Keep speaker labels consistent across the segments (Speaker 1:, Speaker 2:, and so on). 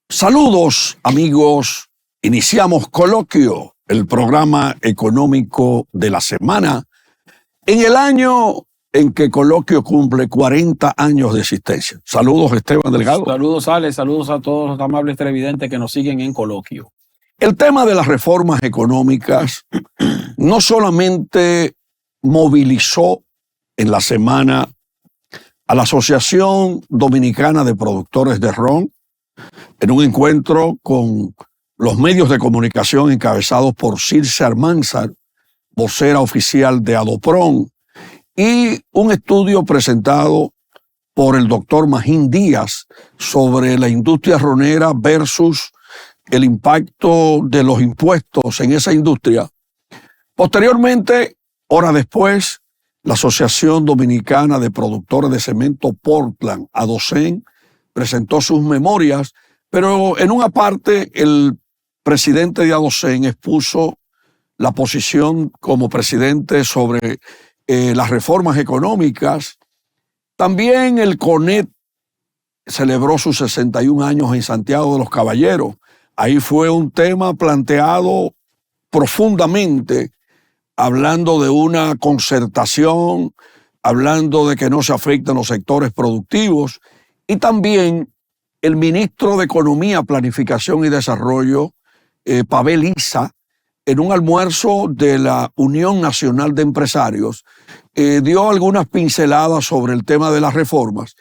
Speaker 1: Saludos, amigos. Iniciamos Coloquio, el programa económico de la semana, en el año en que Coloquio cumple 40 años de existencia. Saludos, Esteban Delgado.
Speaker 2: Saludos, Alex. Saludos a todos los amables televidentes que nos siguen en Coloquio.
Speaker 1: El tema de las reformas económicas no solamente movilizó en la semana a la Asociación Dominicana de Productores de Ron en un encuentro con los medios de comunicación encabezados por Circe Almanzar, vocera oficial de Adopron, y un estudio presentado por el doctor Magín Díaz sobre la industria ronera versus el impacto de los impuestos en esa industria. Posteriormente, horas después, la Asociación Dominicana de Productores de Cemento Portland, ADOCEN, presentó sus memorias, pero en una parte el presidente de ADOCEN expuso la posición como presidente sobre las reformas económicas. También el CONET celebró sus 61 años en Santiago de los Caballeros. Ahí fue un tema planteado profundamente, hablando de una concertación, hablando de que no se afecten los sectores productivos, y también el ministro de Economía, Planificación y Desarrollo, Pavel Issa, en un almuerzo de la Unión Nacional de Empresarios, dio algunas pinceladas sobre el tema de las reformas,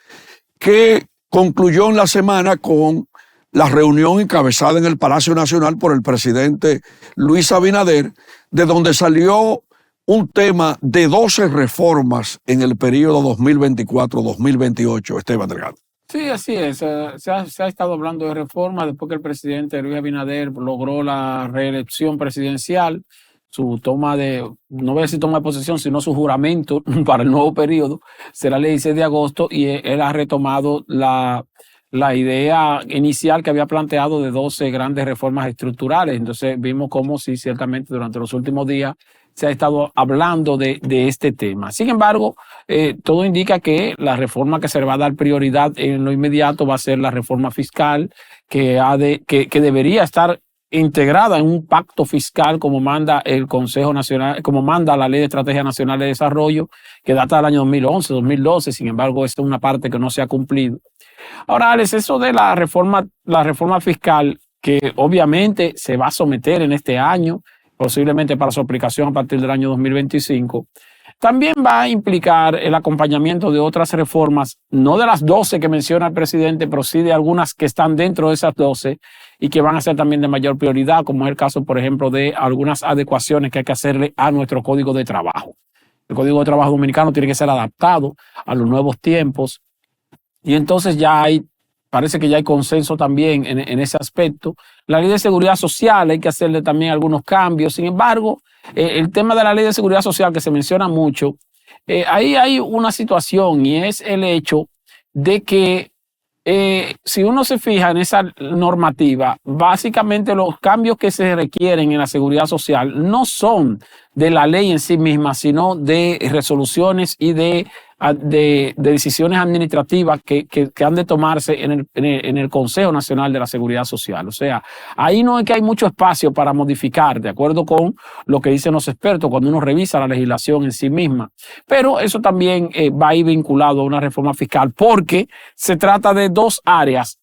Speaker 1: que concluyó en la semana con la reunión encabezada en el Palacio Nacional por el presidente Luis Abinader, de donde salió un tema de 12 reformas en el periodo 2024-2028, Esteban Delgado.
Speaker 2: Sí, así es. Se ha estado hablando de reformas después que el presidente Luis Abinader logró la reelección presidencial, su toma de, no voy a decir toma de posesión, sino su juramento para el nuevo periodo, será el 16 de agosto, y él ha retomado la idea inicial que había planteado de 12 grandes reformas estructurales. Entonces vimos cómo sí, ciertamente durante los últimos días se ha estado hablando de este tema. Sin embargo, todo indica que la reforma que se le va a dar prioridad en lo inmediato va a ser la reforma fiscal, que debería estar integrada en un pacto fiscal como manda el Consejo Nacional, como manda la Ley de Estrategia Nacional de Desarrollo, que data del año 2011, 2012. Sin embargo, esta es una parte que no se ha cumplido. Ahora, Alex, eso de la reforma fiscal, que obviamente se va a someter en este año, posiblemente para su aplicación a partir del año 2025, también va a implicar el acompañamiento de otras reformas, no de las 12 que menciona el presidente, pero sí de algunas que están dentro de esas 12 y que van a ser también de mayor prioridad, como es el caso, por ejemplo, de algunas adecuaciones que hay que hacerle a nuestro Código de Trabajo. El Código de Trabajo dominicano tiene que ser adaptado a los nuevos tiempos, y entonces parece que ya hay consenso también en ese aspecto. La Ley de Seguridad Social hay que hacerle también algunos cambios. Sin embargo, el tema de la Ley de Seguridad Social, que se menciona mucho, ahí hay una situación, y es el hecho de que si uno se fija en esa normativa, básicamente los cambios que se requieren en la seguridad social no son de la ley en sí misma, sino de resoluciones y de decisiones administrativas que han de tomarse en el Consejo Nacional de la Seguridad Social. O sea, ahí no es que hay mucho espacio para modificar, de acuerdo con lo que dicen los expertos, cuando uno revisa la legislación en sí misma. Pero eso también va a ir vinculado a una reforma fiscal, porque se trata de dos áreas,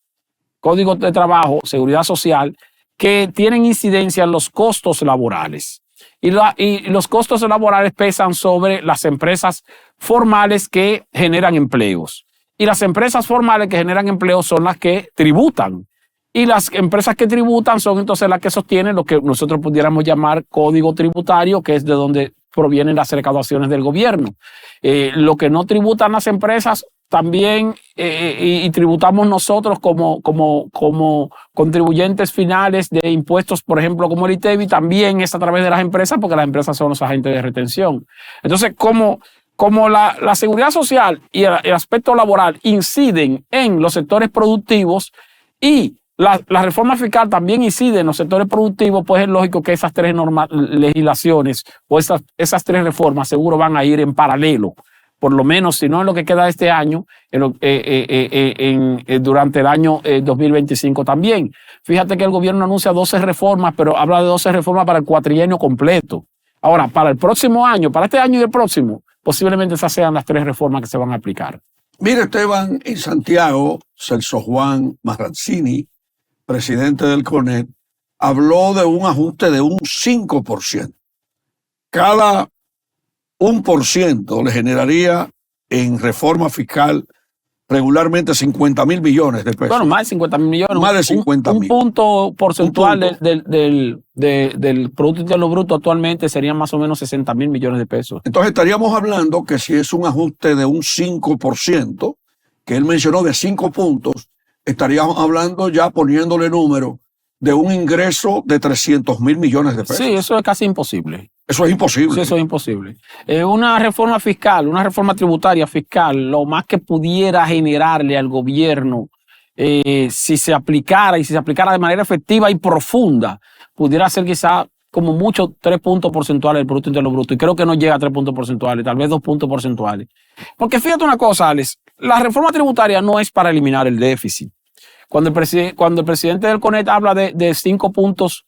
Speaker 2: Código de Trabajo, Seguridad Social, que tienen incidencia en los costos laborales. Y los costos laborales pesan sobre las empresas formales que generan empleos. Y las empresas formales que generan empleos son las que tributan. Y las empresas que tributan son entonces las que sostienen lo que nosotros pudiéramos llamar código tributario, que es de donde provienen las recaudaciones del gobierno. Lo que no tributan las empresas también y tributamos nosotros como contribuyentes finales de impuestos, por ejemplo, como el ITEVI, también es a través de las empresas, porque las empresas son los agentes de retención. Entonces, como la seguridad social y el aspecto laboral inciden en los sectores productivos y la reforma fiscal también incide en los sectores productivos, pues es lógico que esas tres legislaciones o esas tres reformas seguro van a ir en paralelo por lo menos, si no en lo que queda de este año, durante el año 2025 también. Fíjate que el gobierno anuncia 12 reformas, pero habla de 12 reformas para el cuatrienio completo. Ahora, para el próximo año, para este año y el próximo, posiblemente esas sean las 3 reformas que se van a aplicar.
Speaker 1: Mire, Esteban, en Santiago, Celso Juan Marrancini, presidente del CONET, habló de un ajuste de un 5%. Cada 1% le generaría en reforma fiscal regularmente 50.000 millones de pesos.
Speaker 2: Bueno, más de 50.000 millones.
Speaker 1: Más de 50.000.
Speaker 2: Un punto porcentual del Producto Interno Bruto actualmente serían más o menos 60.000 millones de pesos.
Speaker 1: Entonces estaríamos hablando que si es un ajuste de un 5%, que él mencionó de 5 puntos, estaríamos hablando ya poniéndole número de un ingreso de 300.000 millones de pesos.
Speaker 2: Sí, eso es casi imposible.
Speaker 1: Eso es imposible.
Speaker 2: Sí, eso es imposible. Una reforma fiscal, una reforma tributaria fiscal, lo más que pudiera generarle al gobierno, si se aplicara de manera efectiva y profunda, pudiera ser quizá como mucho 3 puntos porcentuales del Producto Interno Bruto. Y creo que no llega a 3 puntos porcentuales, tal vez 2 puntos porcentuales. Porque fíjate una cosa, Alex, la reforma tributaria no es para eliminar el déficit. Cuando el presidente del CONET habla de 5 puntos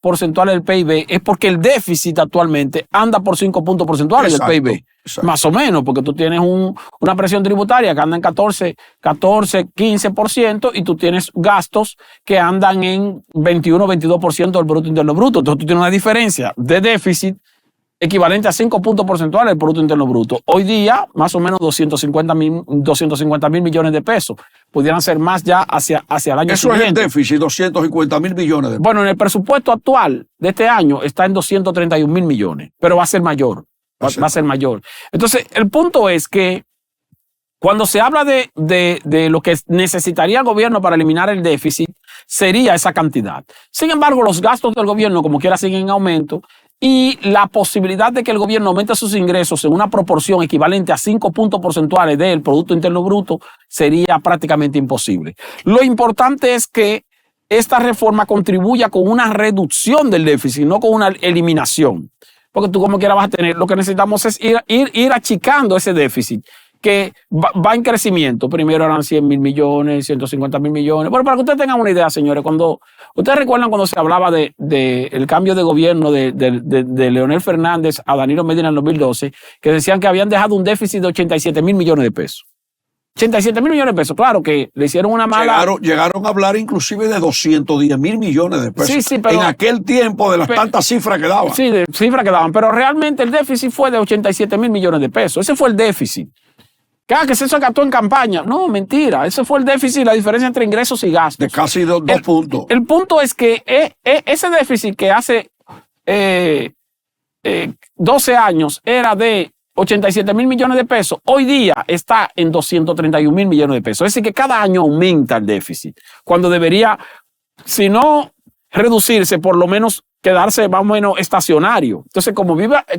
Speaker 2: porcentuales del PIB, es porque el déficit actualmente anda por 5 puntos porcentuales del PIB. Exacto. Más o menos, porque tú tienes una presión tributaria que anda en 15%, y tú tienes gastos que andan en 21, 22% del Producto Interno Bruto. Entonces tú tienes una diferencia de déficit equivalente a 5 puntos porcentuales del Producto Interno Bruto. Hoy día, más o menos 250.000 millones de pesos. Pudieran ser más ya hacia el año
Speaker 1: siguiente. Eso es el déficit, 250.000 millones de pesos.
Speaker 2: Bueno, en el presupuesto actual de este año está en 231.000 millones, pero va a ser mayor. Va a ser mayor. Entonces, el punto es que cuando se habla de lo que necesitaría el gobierno para eliminar el déficit, sería esa cantidad. Sin embargo, los gastos del gobierno, como quiera, siguen en aumento. Y la posibilidad de que el gobierno aumente sus ingresos en una proporción equivalente a 5 puntos porcentuales del Producto Interno Bruto sería prácticamente imposible. Lo importante es que esta reforma contribuya con una reducción del déficit, no con una eliminación. Porque tú como quiera vas a tener, lo que necesitamos es ir achicando ese déficit que va en crecimiento. Primero eran 100.000 millones, 150.000 millones. Bueno, para que ustedes tengan una idea, señores, ustedes recuerdan cuando se hablaba el cambio de gobierno de Leonel Fernández a Danilo Medina en 2012, que decían que habían dejado un déficit de 87.000 millones de pesos. 87.000 millones de pesos, claro que le hicieron una mala...
Speaker 1: Llegaron a hablar inclusive de 210.000 millones de pesos.
Speaker 2: Sí, pero...
Speaker 1: En aquel tiempo de las tantas cifras que daban.
Speaker 2: Sí, de cifras que daban, pero realmente el déficit fue de 87.000 millones de pesos. Ese fue el déficit. Que se gastó en campaña. No, mentira. Ese fue el déficit, la diferencia entre ingresos y gastos.
Speaker 1: De casi 2 puntos.
Speaker 2: El punto es que ese déficit que hace 12 años era de 87.000 millones de pesos, hoy día está en 231.000 millones de pesos. Es decir, que cada año aumenta el déficit, cuando debería, si no reducirse, por lo menos quedarse más o menos estacionario. Entonces,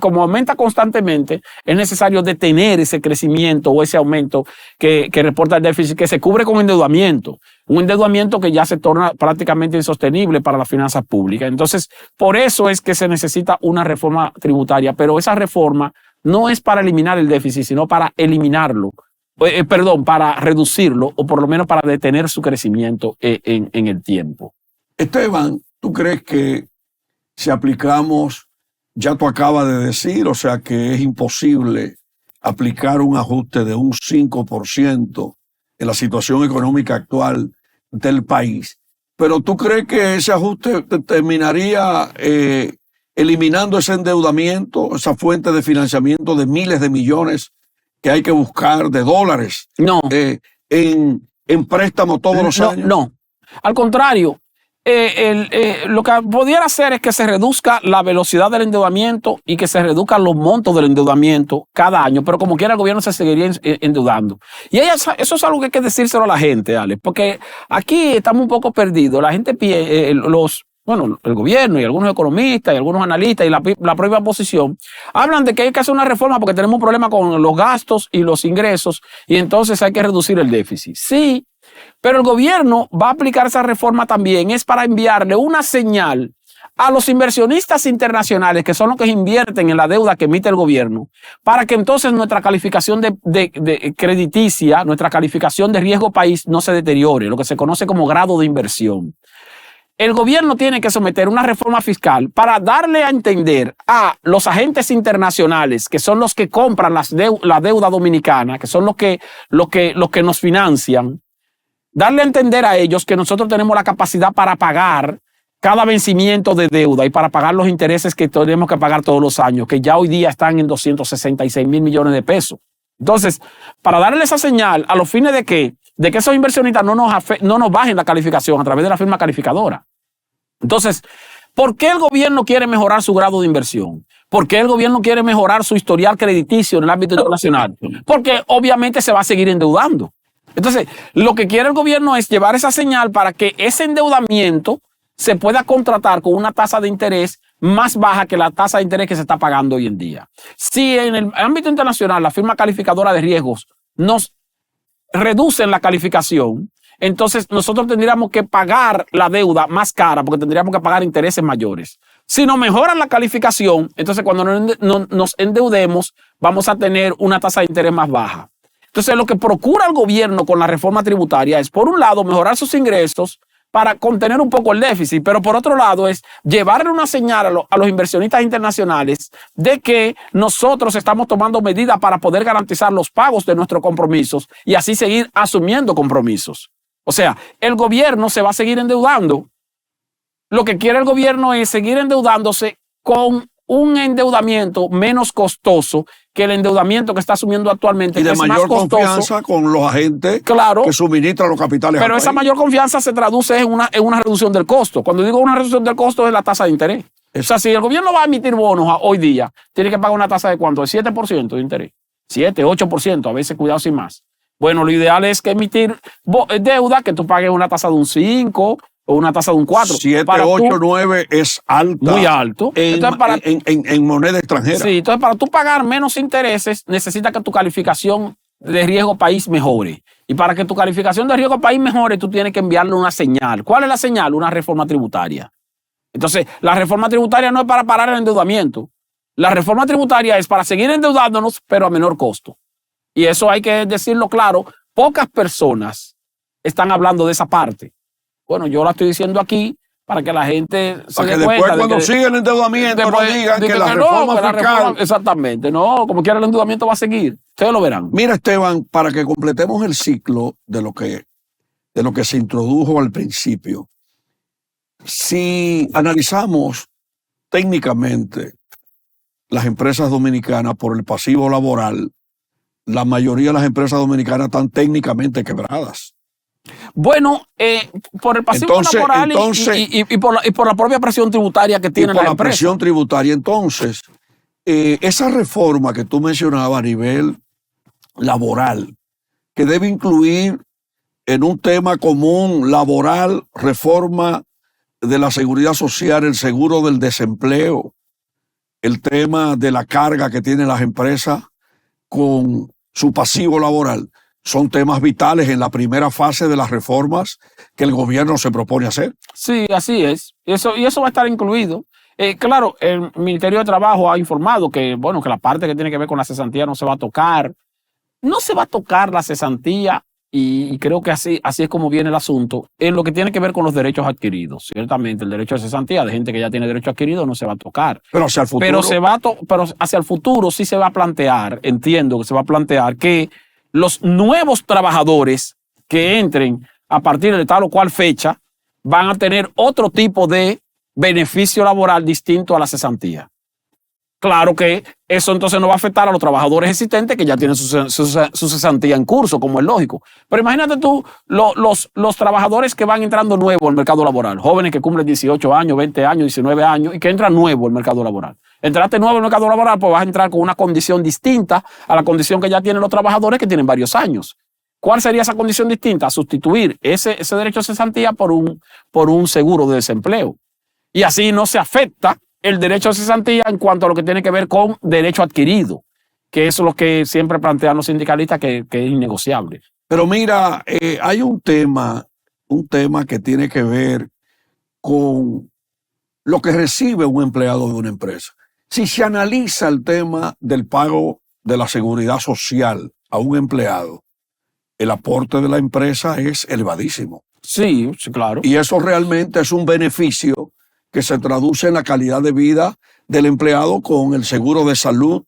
Speaker 2: como aumenta constantemente, es necesario detener ese crecimiento o ese aumento que reporta el déficit, que se cubre con endeudamiento. Un endeudamiento que ya se torna prácticamente insostenible para las finanzas públicas. Entonces, por eso es que se necesita una reforma tributaria, pero esa reforma no es para eliminar el déficit, sino para eliminarlo. Para reducirlo, o por lo menos para detener su crecimiento en el tiempo.
Speaker 1: Esteban, ¿tú crees que si aplicamos, ya tú acabas de decir, o sea que es imposible aplicar un ajuste de un 5% en la situación económica actual del país, pero tú crees que ese ajuste terminaría eliminando ese endeudamiento, esa fuente de financiamiento de miles de millones que hay que buscar de dólares en préstamo todos los años?
Speaker 2: No, al contrario. Lo que pudiera hacer es que se reduzca la velocidad del endeudamiento y que se reduzcan los montos del endeudamiento cada año, pero como quiera el gobierno se seguiría endeudando. Y eso es algo que hay que decírselo a la gente, Alex, porque aquí estamos un poco perdidos. La gente, el gobierno y algunos economistas y algunos analistas y la propia oposición hablan de que hay que hacer una reforma porque tenemos un problema con los gastos y los ingresos y entonces hay que reducir el déficit. Sí, pero el gobierno va a aplicar esa reforma también, es para enviarle una señal a los inversionistas internacionales, que son los que invierten en la deuda que emite el gobierno, para que entonces nuestra calificación de crediticia, nuestra calificación de riesgo país no se deteriore, lo que se conoce como grado de inversión. El gobierno tiene que someter una reforma fiscal para darle a entender a los agentes internacionales, que son los que compran la deuda dominicana, que son los que nos financian, darle a entender a ellos que nosotros tenemos la capacidad para pagar cada vencimiento de deuda y para pagar los intereses que tenemos que pagar todos los años, que ya hoy día están en 266 mil millones de pesos. Entonces, para darle esa señal a los fines de que esos inversionistas no nos bajen la calificación a través de la firma calificadora. Entonces, ¿por qué el gobierno quiere mejorar su grado de inversión? ¿Por qué el gobierno quiere mejorar su historial crediticio en el ámbito internacional? Porque obviamente se va a seguir endeudando. Entonces, lo que quiere el gobierno es llevar esa señal para que ese endeudamiento se pueda contratar con una tasa de interés más baja que la tasa de interés que se está pagando hoy en día. Si en el ámbito internacional la firma calificadora de riesgos nos reduce la calificación, entonces nosotros tendríamos que pagar la deuda más cara porque tendríamos que pagar intereses mayores. Si nos mejoran la calificación, entonces cuando nos endeudemos vamos a tener una tasa de interés más baja. Entonces lo que procura el gobierno con la reforma tributaria es, por un lado, mejorar sus ingresos para contener un poco el déficit, pero por otro lado es llevarle una señal a los inversionistas internacionales de que nosotros estamos tomando medidas para poder garantizar los pagos de nuestros compromisos y así seguir asumiendo compromisos. O sea, el gobierno se va a seguir endeudando. Lo que quiere el gobierno es seguir endeudándose con un endeudamiento menos costoso que el endeudamiento que está asumiendo actualmente.
Speaker 1: Y de mayor confianza con los agentes que suministran los capitales.
Speaker 2: Pero esa mayor confianza se traduce en una reducción del costo. Cuando digo una reducción del costo es la tasa de interés. O sea, si el gobierno va a emitir bonos hoy día, tiene que pagar una tasa de ¿cuánto? De 7% de interés. 7, 8%, a veces cuidado sin más. Bueno, lo ideal es que emitir deuda que tú pagues una tasa de un 5 o una tasa de un 4.
Speaker 1: 7, 8, 9 es alta.
Speaker 2: Muy alto.
Speaker 1: En moneda extranjera.
Speaker 2: Sí, entonces para tú pagar menos intereses, necesitas que tu calificación de riesgo país mejore. Y para que tu calificación de riesgo país mejore, tú tienes que enviarle una señal. ¿Cuál es la señal? Una reforma tributaria. Entonces, la reforma tributaria no es para parar el endeudamiento. La reforma tributaria es para seguir endeudándonos, pero a menor costo. Y eso hay que decirlo claro. Pocas personas están hablando de esa parte. Bueno, yo la estoy diciendo aquí para que la gente se dé cuenta. Para que después cuando siga el endeudamiento no digan que la reforma fiscal... Exactamente, no, como quiera el endeudamiento va a seguir. Ustedes lo verán.
Speaker 1: Mira, Esteban, para que completemos el ciclo de lo que se introdujo al principio, si analizamos técnicamente las empresas dominicanas por el pasivo laboral, la mayoría de las empresas dominicanas están técnicamente quebradas.
Speaker 2: Bueno, por el pasivo laboral y por la propia presión tributaria que tiene la empresa.
Speaker 1: Por la presión tributaria. Entonces, esa reforma que tú mencionabas a nivel laboral, que debe incluir en un tema común laboral, reforma de la seguridad social, el seguro del desempleo, el tema de la carga que tienen las empresas con su pasivo laboral, son temas vitales en la primera fase de las reformas que el gobierno se propone hacer.
Speaker 2: Sí, así es. Y eso va a estar incluido. Claro, el Ministerio de Trabajo ha informado que la parte que tiene que ver con la cesantía no se va a tocar. No se va a tocar la cesantía y creo que así es como viene el asunto. En lo que tiene que ver con los derechos adquiridos. Ciertamente, el derecho de cesantía de gente que ya tiene derecho adquirido no se va a tocar.
Speaker 1: Pero hacia el futuro.
Speaker 2: Pero hacia el futuro sí se va a plantear, entiendo que se va a plantear que los nuevos trabajadores que entren a partir de tal o cual fecha van a tener otro tipo de beneficio laboral distinto a la cesantía. Claro que eso entonces no va a afectar a los trabajadores existentes que ya tienen su cesantía en curso, como es lógico. Pero imagínate tú los trabajadores que van entrando nuevos al mercado laboral, jóvenes que cumplen 18 años, 20 años, 19 años y que entran nuevos al mercado laboral. Entraste nuevo al mercado laboral, pues vas a entrar con una condición distinta a la condición que ya tienen los trabajadores que tienen varios años. ¿Cuál sería esa condición distinta? Sustituir ese derecho a cesantía por un seguro de desempleo. Y así no se afecta el derecho a cesantía en cuanto a lo que tiene que ver con derecho adquirido, que eso es lo que siempre plantean los sindicalistas que es innegociable.
Speaker 1: Pero mira, hay un tema que tiene que ver con lo que recibe un empleado de una empresa. Si se analiza el tema del pago de la seguridad social a un empleado, el aporte de la empresa es elevadísimo.
Speaker 2: Sí, sí, claro.
Speaker 1: Y eso realmente es un beneficio que se traduce en la calidad de vida del empleado con el seguro de salud,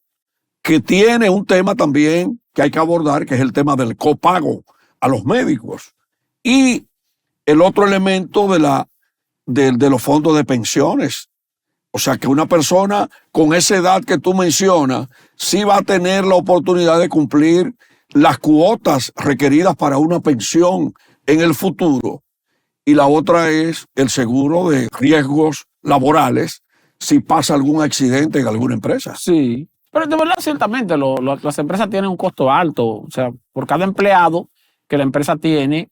Speaker 1: que tiene un tema también que hay que abordar, que es el tema del copago a los médicos. Y el otro elemento de los fondos de pensiones. O sea que una persona con esa edad que tú mencionas sí va a tener la oportunidad de cumplir las cuotas requeridas para una pensión en el futuro. Y la otra es el seguro de riesgos laborales si pasa algún accidente en alguna empresa.
Speaker 2: Sí, pero de verdad, ciertamente, las empresas tienen un costo alto. O sea, por cada empleado que la empresa tiene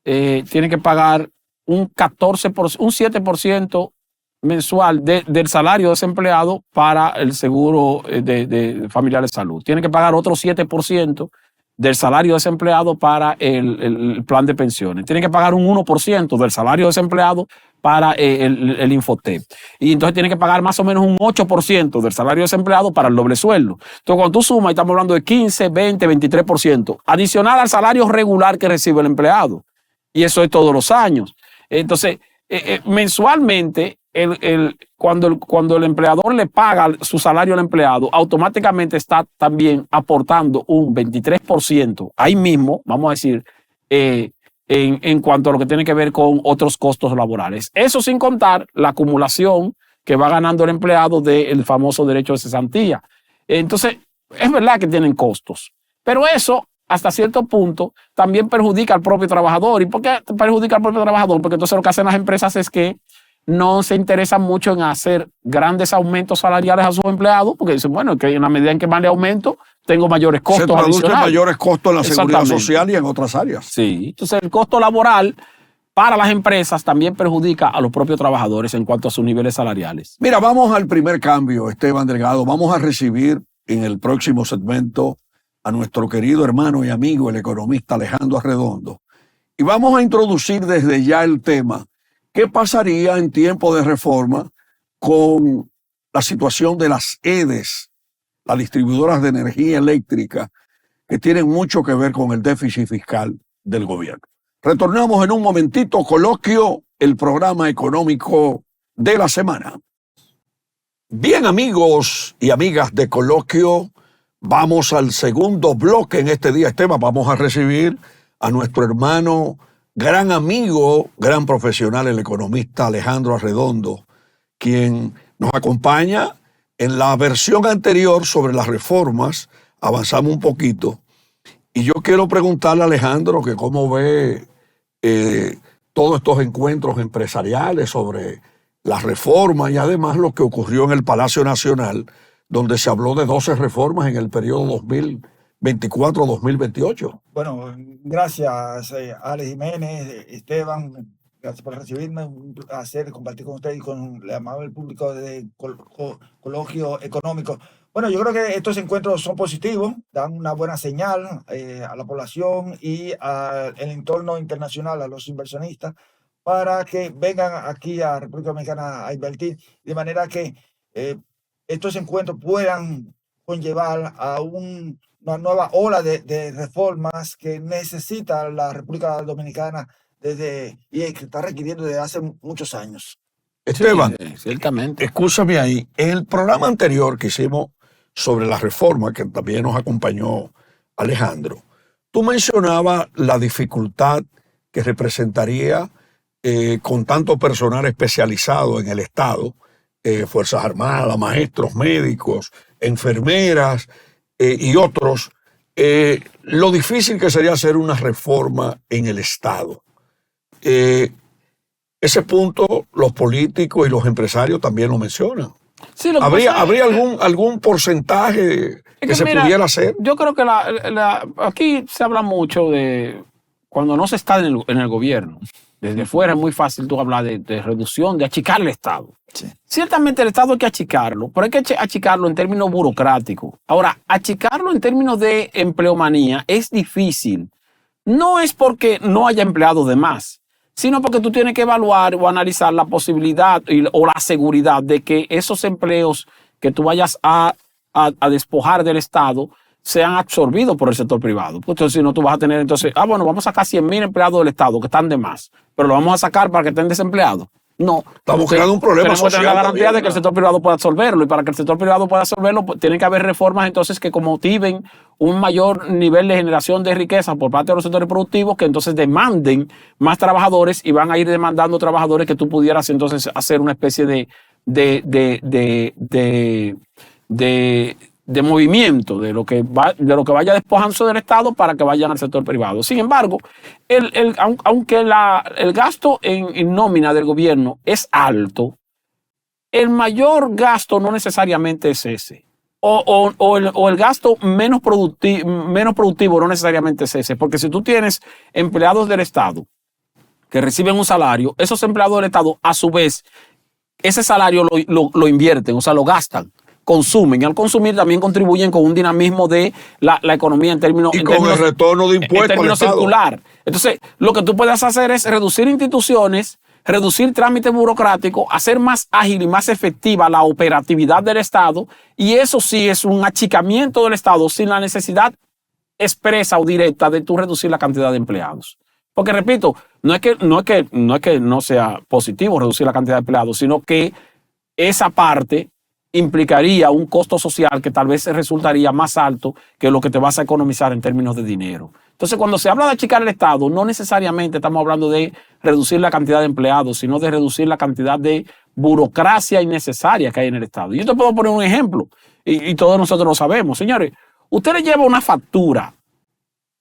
Speaker 2: que pagar un 7% mensual del salario de ese empleado para el seguro de familiar de salud. Tiene que pagar otro 7% del salario de ese empleado para el plan de pensiones. Tiene que pagar un 1% del salario de ese empleado para el Infotep. Y entonces tiene que pagar más o menos un 8% del salario de ese empleado para el doble sueldo. Entonces, cuando tú sumas, estamos hablando de 15, 20, 23%, adicional al salario regular que recibe el empleado. Y eso es todos los años. Entonces, mensualmente, cuando el empleador le paga su salario al empleado, automáticamente está también aportando un 23%, ahí mismo, vamos a decir, en cuanto a lo que tiene que ver con otros costos laborales. Eso sin contar la acumulación que va ganando el empleado del famoso derecho de cesantía. Entonces, es verdad que tienen costos, pero eso, hasta cierto punto, también perjudica al propio trabajador. ¿Y por qué perjudica al propio trabajador? Porque entonces lo que hacen las empresas es que no se interesan mucho en hacer grandes aumentos salariales a sus empleados, porque dicen, bueno, que en la medida en que más le aumento, tengo mayores costos adicionales.
Speaker 1: Se traduce mayores costos en la seguridad social y en otras áreas.
Speaker 2: Sí, entonces el costo laboral para las empresas también perjudica a los propios trabajadores en cuanto a sus niveles salariales.
Speaker 1: Mira, vamos al primer cambio, Esteban Delgado. Vamos a recibir en el próximo segmento a nuestro querido hermano y amigo, el economista Alejandro Arredondo. Y vamos a introducir desde ya el tema: ¿qué pasaría en tiempo de reforma con la situación de las EDES, las distribuidoras de energía eléctrica, que tienen mucho que ver con el déficit fiscal del gobierno? Retornamos en un momentito. Coloquio, el programa económico de la semana. Bien, amigos y amigas de Coloquio, vamos al segundo bloque en este día, Esteban. Vamos a recibir a nuestro hermano, gran amigo, gran profesional, el economista Alejandro Arredondo, quien nos acompaña en la versión anterior sobre las reformas. Avanzamos un poquito. Y yo quiero preguntarle a Alejandro que cómo ve todos estos encuentros empresariales sobre las reformas y además lo que ocurrió en el Palacio Nacional, donde se habló de 12 reformas en el periodo 2024-2028.
Speaker 3: Bueno, gracias, Alex Jiménez, Esteban, gracias por recibirme. Un placer compartir con ustedes y con el amable público de Coloquio Económico. Bueno, yo creo que estos encuentros son positivos, dan una buena señal a la población y al entorno internacional, a los inversionistas, para que vengan aquí a República Dominicana a invertir, de manera que estos encuentros puedan conllevar a una nueva ola de reformas que necesita la República Dominicana y que está requiriendo desde hace muchos años.
Speaker 1: Esteban,
Speaker 2: Sí, ciertamente.
Speaker 1: Escúchame ahí. En el programa anterior que hicimos sobre la reforma, que también nos acompañó Alejandro, tú mencionabas la dificultad que representaría con tanto personal especializado en el Estado, Fuerzas Armadas, maestros, médicos, enfermeras y otros, lo difícil que sería hacer una reforma en el Estado. Ese punto los políticos y los empresarios también lo mencionan.
Speaker 2: Sí,
Speaker 1: ¿Habría algún porcentaje que se pudiera hacer?
Speaker 2: Yo creo que aquí se habla mucho de cuando no se está en el gobierno. Desde fuera es muy fácil tú hablar de reducción, de achicar el Estado.
Speaker 3: Sí.
Speaker 2: Ciertamente el Estado hay que achicarlo, pero hay que achicarlo en términos burocráticos. Ahora, achicarlo en términos de empleomanía es difícil. No es porque no haya empleados de más, sino porque tú tienes que evaluar o analizar la posibilidad o la seguridad de que esos empleos que tú vayas a despojar del Estado sean absorbidos por el sector privado. Entonces, si no, tú vas a tener entonces, bueno, vamos a sacar 100,000 empleados del Estado que están de más, pero lo vamos a sacar para que estén desempleados. No.
Speaker 1: Estamos creando un problema social.
Speaker 2: Tenemos que tener la garantía de que el sector privado pueda absorberlo, y para que el sector privado pueda absorberlo, pues, tienen que haber reformas entonces que motiven un mayor nivel de generación de riqueza por parte de los sectores productivos, que entonces demanden más trabajadores y van a ir demandando trabajadores que tú pudieras entonces hacer una especie de movimiento de lo que vaya despojándose del Estado para que vayan al sector privado. Sin embargo, aunque el gasto en nómina del gobierno es alto, el mayor gasto no necesariamente es ese. O el gasto menos productivo no necesariamente es ese. Porque si tú tienes empleados del Estado que reciben un salario, esos empleados del Estado, a su vez, ese salario lo invierten, o sea, lo gastan, consumen, y al consumir también contribuyen con un dinamismo de la economía en términos...
Speaker 1: Y con el retorno de impuestos.
Speaker 2: En términos circular. Entonces, lo que tú puedes hacer es reducir instituciones, reducir trámites burocráticos, hacer más ágil y más efectiva la operatividad del Estado, y eso sí es un achicamiento del Estado sin la necesidad expresa o directa de tú reducir la cantidad de empleados. Porque, repito, no es que no sea positivo reducir la cantidad de empleados, sino que esa parte implicaría un costo social que tal vez resultaría más alto que lo que te vas a economizar en términos de dinero. Entonces, cuando se habla de achicar el Estado, no necesariamente estamos hablando de reducir la cantidad de empleados, sino de reducir la cantidad de burocracia innecesaria que hay en el Estado. Y yo te puedo poner un ejemplo, y todos nosotros lo sabemos. Señores, usted le lleva una factura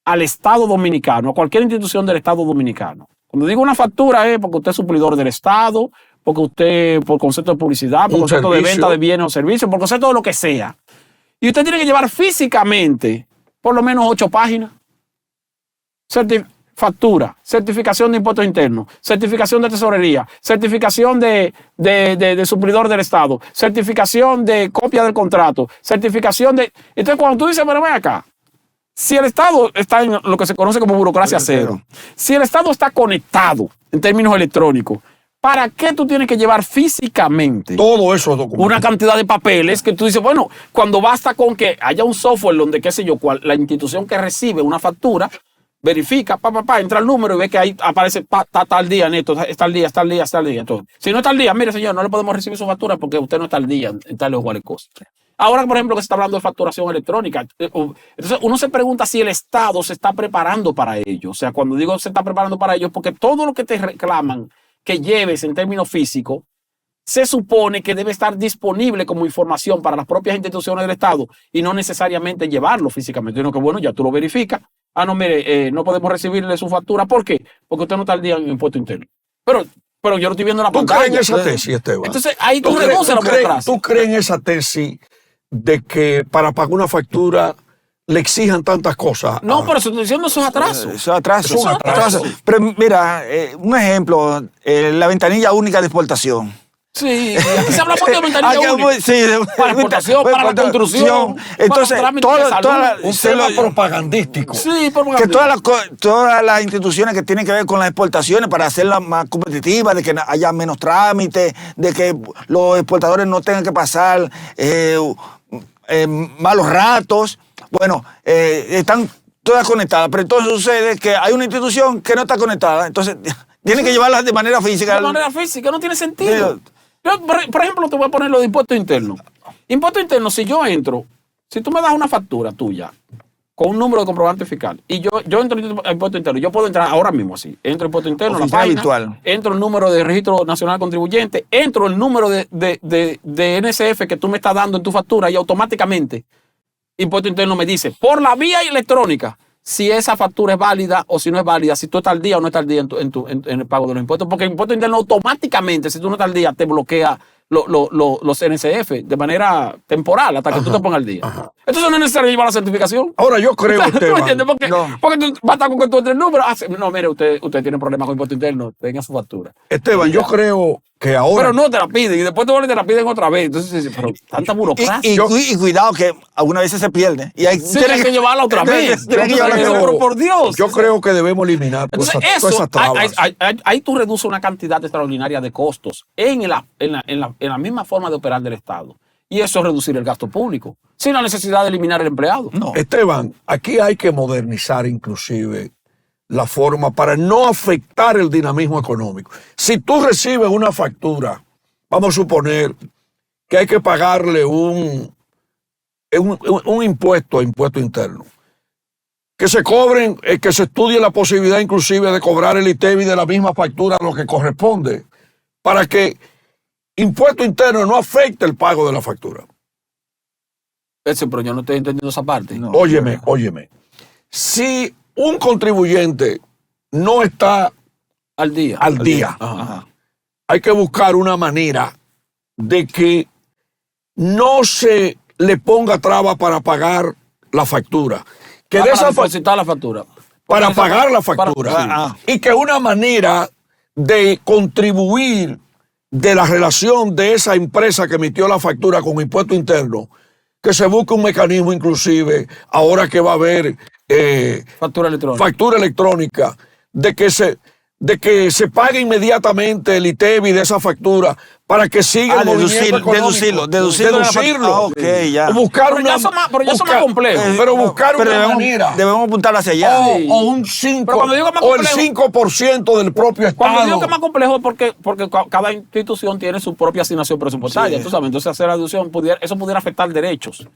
Speaker 2: al Estado Dominicano, a cualquier institución del Estado Dominicano. Cuando digo una factura es porque usted es suplidor del Estado, porque usted, por concepto de publicidad, por concepto de venta de bienes o servicios, por concepto de lo que sea. Y usted tiene que llevar físicamente por lo menos 8 páginas. Factura, certificación de impuestos internos, certificación de tesorería, certificación de suplidor del Estado, certificación de copia del contrato, certificación de... Entonces, cuando tú dices, pero ven acá, si el Estado está en lo que se conoce como burocracia cero, si el Estado está conectado en términos electrónicos, ¿para qué tú tienes que llevar físicamente
Speaker 1: todo eso
Speaker 2: una cantidad de papeles que tú dices, bueno, cuando basta con que haya un software donde, qué sé yo, la institución que recibe una factura verifica, entra el número y ve que ahí aparece está al día, neto, está al día. Entonces, si no está al día, mire, señor, no le podemos recibir su factura porque usted no está al día en tales o cuales cosas. Ahora, por ejemplo, que se está hablando de facturación electrónica. Entonces, uno se pregunta si el Estado se está preparando para ello. O sea, cuando digo se está preparando para ello, porque todo lo que te reclaman que lleves en términos físicos, se supone que debe estar disponible como información para las propias instituciones del Estado y no necesariamente llevarlo físicamente. Sino que, bueno, ya tú lo verificas. No, mire, no podemos recibirle su factura. ¿Por qué? Porque usted no está al día en impuesto interno. Pero yo lo estoy viendo en la pantalla.
Speaker 1: ¿Tú crees en esa tesis, Esteban?
Speaker 2: Entonces, ahí tú reduces la burocracia.
Speaker 1: ¿Tú crees en esa tesis de que para pagar una factura le exijan tantas cosas?
Speaker 2: No, pero estoy diciendo eso es atraso.
Speaker 3: Eso es atraso. Pero mira, un ejemplo, la ventanilla única de exportación.
Speaker 2: Sí, aquí se habla mucho de ventanilla única.
Speaker 3: Sí,
Speaker 2: para exportación, para la construcción.
Speaker 3: Entonces,
Speaker 1: un tema propagandístico.
Speaker 2: Sí,
Speaker 3: que todas las instituciones que tienen que ver con las exportaciones para hacerlas más competitivas, de que haya menos trámites, de que los exportadores no tengan que pasar malos ratos. Bueno, están todas conectadas, pero entonces sucede que hay una institución que no está conectada, entonces tienen que llevarlas de manera física.
Speaker 2: De manera física, no tiene sentido. Yo, por ejemplo, te voy a poner lo de impuesto interno. Impuesto interno, si yo entro, si tú me das una factura tuya con un número de comprobante fiscal y yo entro en impuesto interno, yo puedo entrar ahora mismo así. Entro en impuesto interno, la página, habitual. Entro el número de registro nacional contribuyente, entro el número de NSF que tú me estás dando en tu factura y automáticamente impuesto interno me dice, por la vía electrónica, si esa factura es válida o si no es válida, si tú estás al día o no estás al día en el pago de los impuestos, porque el impuesto interno automáticamente, si tú no estás al día, te bloquea los NSF de manera temporal hasta que tú te pongas al día. Entonces no es necesario llevar la certificación.
Speaker 1: Ahora yo creo que
Speaker 2: ¿tú me entiendes? Porque tú basta con que tú entres el número. No, mire, usted tiene problemas con impuesto interno, tenga su factura.
Speaker 1: Esteban, yo creo que ahora...
Speaker 2: Pero no te la piden y después te la piden otra vez. Entonces, pero tanta burocracia.
Speaker 3: Y cuidado que algunas veces se pierde. Y hay
Speaker 2: Tienes que llevarla otra vez.
Speaker 1: Pero
Speaker 2: por Dios.
Speaker 1: Yo creo que debemos eliminar todas esas trabas.
Speaker 2: Ahí tú reduces una cantidad extraordinaria de costos en la misma forma de operar del Estado. Y eso es reducir el gasto público, sin la necesidad de eliminar el empleado.
Speaker 3: No.
Speaker 1: Esteban, aquí hay que modernizar inclusive la forma para no afectar el dinamismo económico. Si tú recibes una factura, vamos a suponer que hay que pagarle un impuesto interno, que se cobren, que se estudie la posibilidad inclusive de cobrar el ITEVI de la misma factura a lo que corresponde, para que impuesto interno no afecte el pago de la factura.
Speaker 2: Pero yo no estoy entendiendo esa parte.
Speaker 3: No.
Speaker 1: Óyeme. Si un contribuyente no está
Speaker 2: Al día.
Speaker 3: Ajá.
Speaker 1: hay que buscar una manera de que no se le ponga traba para pagar la factura. Que de
Speaker 2: Para
Speaker 1: esa
Speaker 2: depositar la factura.
Speaker 1: para pagar la factura. Y que una manera de contribuir de la relación de esa empresa que emitió la factura con impuesto interno, que se busque un mecanismo inclusive, ahora que va a haber
Speaker 2: Factura
Speaker 1: electrónica, de que se pague inmediatamente el ITEVI de esa factura para que siga el movimiento económico.
Speaker 3: Deducirlo. Ok, ya.
Speaker 1: O buscar
Speaker 2: Pero ya son más complejos.
Speaker 1: Pero buscar una manera.
Speaker 3: Debemos apuntar hacia allá.
Speaker 1: O un 5,
Speaker 2: Pero cuando digo más
Speaker 1: o el
Speaker 2: complejo-
Speaker 1: 5% del propio
Speaker 2: Cuando digo
Speaker 1: Estado.
Speaker 2: que es más complejo es porque cada institución tiene su propia asignación presupuestaria.
Speaker 3: Sí.
Speaker 2: Tú sabes, entonces hacer la deducción, eso pudiera afectar derechos.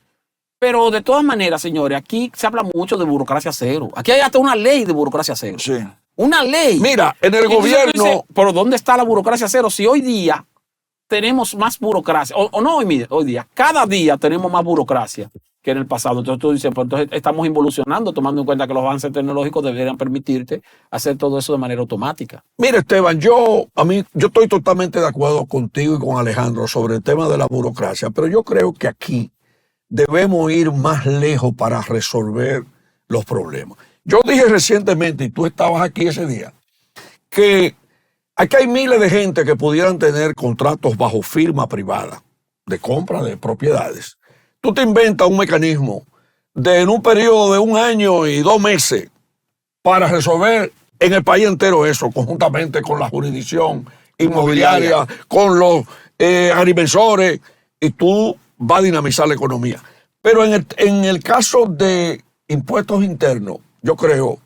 Speaker 2: Pero de todas maneras, señores, aquí se habla mucho de burocracia cero. Aquí hay hasta una ley de burocracia cero.
Speaker 3: Sí.
Speaker 2: Una ley.
Speaker 1: Mira, en el
Speaker 2: Y entonces tú
Speaker 1: gobierno...
Speaker 2: dices, ¿pero dónde está la burocracia cero? Si hoy día tenemos más burocracia, o no hoy día, cada día tenemos más burocracia que en el pasado. Entonces tú dices, pues entonces estamos involucionando, tomando en cuenta que los avances tecnológicos deberían permitirte hacer todo eso de manera automática.
Speaker 1: Mira, Esteban, yo estoy totalmente de acuerdo contigo y con Alejandro sobre el tema de la burocracia, pero yo creo que aquí debemos ir más lejos para resolver los problemas. Yo dije recientemente, y tú estabas aquí ese día, que aquí hay miles de gente que pudieran tener contratos bajo firma privada de compra de propiedades. Tú te inventas un mecanismo en un periodo de 1 año y 2 meses para resolver en el país entero eso, conjuntamente con la jurisdicción inmobiliaria, con los agrimensores, y tú vas a dinamizar la economía. Pero en el caso de impuestos internos, yo creo,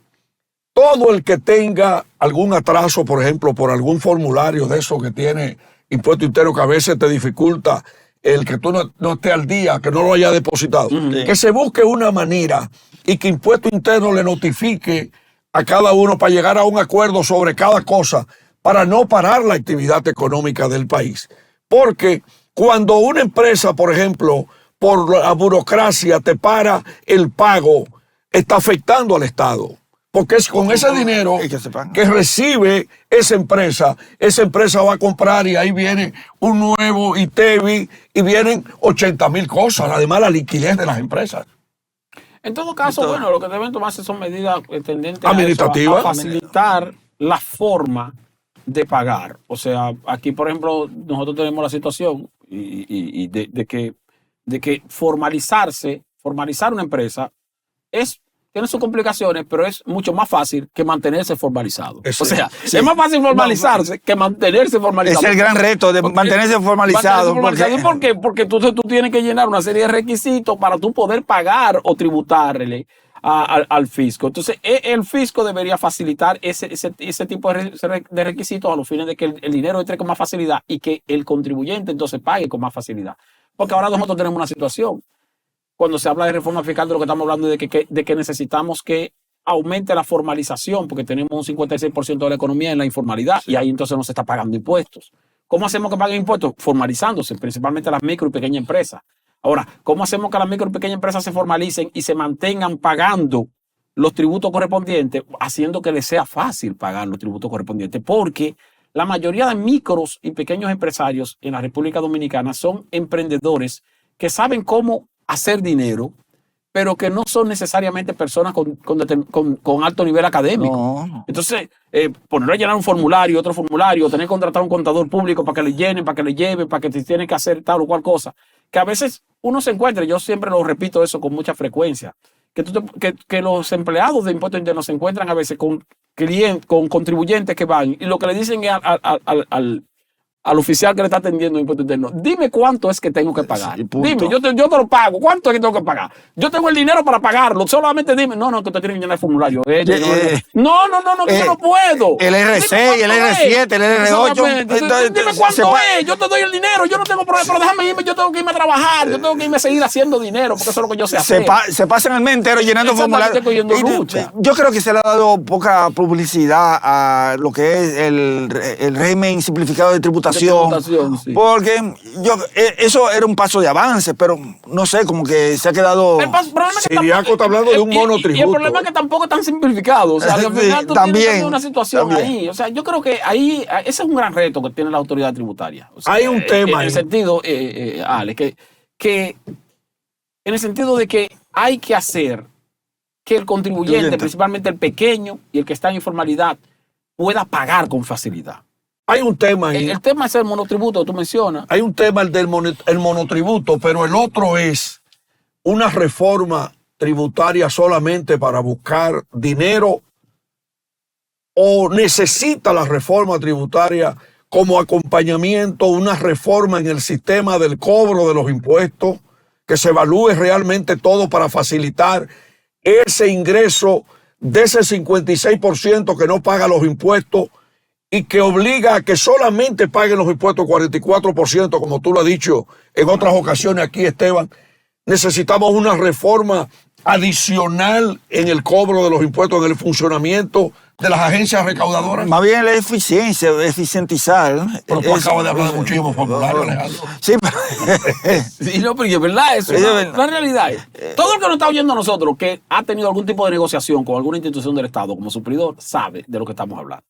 Speaker 1: todo el que tenga algún atraso, por ejemplo, por algún formulario de eso que tiene impuesto interno, que a veces te dificulta el que tú no estés al día, que no lo hayas depositado, que se busque una manera y que impuesto interno le notifique a cada uno para llegar a un acuerdo sobre cada cosa, para no parar la actividad económica del país. Porque cuando una empresa, por ejemplo, por la burocracia te para el pago, está afectando al Estado. Porque es con ese dinero que recibe esa empresa va a comprar y ahí viene un nuevo ITEVI y vienen 80,000 cosas, además la liquidez de las empresas.
Speaker 2: En todo caso, bueno, lo que deben tomarse son medidas tendentes
Speaker 1: administrativas,
Speaker 2: a facilitar la forma de pagar. O sea, aquí, por ejemplo, nosotros tenemos la situación de que formalizar una empresa tiene sus complicaciones, pero es mucho más fácil que mantenerse formalizado.
Speaker 1: Eso,
Speaker 2: o sea,
Speaker 3: sí.
Speaker 2: es más fácil formalizarse que mantenerse formalizado.
Speaker 3: Es el gran reto de mantenerse formalizado.
Speaker 2: ¿Por qué? Porque tú tienes que llenar una serie de requisitos para tú poder pagar o tributarle al fisco. Entonces, el fisco debería facilitar ese tipo de requisitos a los fines de que el dinero entre con más facilidad y que el contribuyente entonces pague con más facilidad. Porque ahora nosotros tenemos una situación. Cuando se habla de reforma fiscal, de lo que estamos hablando es de que necesitamos que aumente la formalización, porque tenemos un 56% de la economía en la informalidad, y ahí entonces no se está pagando impuestos. ¿Cómo hacemos que paguen impuestos? Formalizándose, principalmente las micro y pequeñas empresas. Ahora, ¿cómo hacemos que las micro y pequeñas empresas se formalicen y se mantengan pagando los tributos correspondientes, haciendo que les sea fácil pagar los tributos correspondientes? Porque la mayoría de micros y pequeños empresarios en la República Dominicana son emprendedores que saben cómo hacer dinero, pero que no son necesariamente personas con alto nivel académico.
Speaker 3: No.
Speaker 2: Entonces, ponerlo a llenar un formulario, otro formulario, tener que contratar a un contador público para que le llenen, para que le lleven, para que te tiene que hacer tal o cual cosa, que a veces uno se encuentra, yo siempre lo repito eso con mucha frecuencia, que los empleados de impuestos internos se encuentran a veces con contribuyentes que van y lo que le dicen es al oficial que le está atendiendo impuestos internos, dime cuánto es que tengo que pagar.
Speaker 3: Sí, punto.
Speaker 2: Dime, yo te lo pago. ¿Cuánto es que tengo que pagar? Yo tengo el dinero para pagarlo. Solamente dime. No, que te tienen que llenar el formulario. Que yo no puedo.
Speaker 3: El R6, el R7, el R8.
Speaker 2: Dime cuánto es. Yo te doy el dinero. Yo no tengo problema. Pero déjame irme. Yo tengo que irme a trabajar. Yo tengo que irme a seguir haciendo dinero porque eso es lo que yo sé hacer.
Speaker 3: Se pasan el mes entero llenando formularios. Yo creo que se le ha dado poca publicidad a lo que es el régimen simplificado de tributación.
Speaker 2: Sí.
Speaker 3: Porque eso era un paso de avance, pero no sé, como que se ha quedado.
Speaker 1: Siriaco está hablando de un monotributo.
Speaker 2: Y el problema es que tampoco es tan simplificado. O sea, al final tú tienes una situación ahí. O sea, yo creo que ahí ese es un gran reto que tiene la autoridad tributaria. O sea,
Speaker 1: hay un tema
Speaker 2: en el sentido, Ale, que en el sentido de que hay que hacer que el contribuyente, principalmente el pequeño y el que está en informalidad, pueda pagar con facilidad.
Speaker 1: Hay un tema ahí.
Speaker 2: El tema es el monotributo que tú mencionas.
Speaker 1: Hay un tema, el monotributo, pero el otro es una reforma tributaria solamente para buscar dinero, o necesita la reforma tributaria como acompañamiento una reforma en el sistema del cobro de los impuestos, que se evalúe realmente todo para facilitar ese ingreso de ese 56% que no paga los impuestos y que obliga a que solamente paguen los impuestos 44%, como tú lo has dicho en otras ocasiones aquí, Esteban. Necesitamos una reforma adicional en el cobro de los impuestos, en el funcionamiento de las agencias recaudadoras.
Speaker 3: Más bien la eficiencia, eficientizar.
Speaker 1: Pero tú acabas de hablar de muchísimos formularios, Alejandro.
Speaker 3: Sí, pero...
Speaker 2: Sí, no, pero es verdad eso. La realidad es, todo el que nos está oyendo a nosotros que ha tenido algún tipo de negociación con alguna institución del Estado como suplidor, sabe de lo que estamos hablando.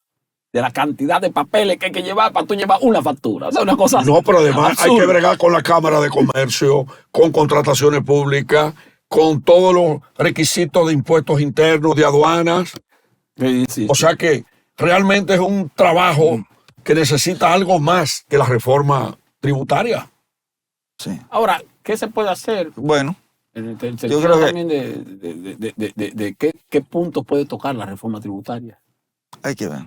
Speaker 2: De la cantidad de papeles que hay que llevar para tú llevar una factura. O sea, una cosa
Speaker 1: no, pero además
Speaker 2: absurda.
Speaker 1: Hay que bregar con la Cámara de Comercio, con contrataciones públicas, con todos los requisitos de impuestos internos, de aduanas.
Speaker 2: Sí.
Speaker 1: O sea que realmente es un trabajo que necesita algo más que la reforma tributaria.
Speaker 3: Sí.
Speaker 2: Ahora, ¿qué se puede hacer?
Speaker 3: Bueno,
Speaker 2: En el
Speaker 3: yo
Speaker 2: sentido
Speaker 3: creo que
Speaker 2: también de qué puntos puede tocar la reforma tributaria.
Speaker 3: hay que ver.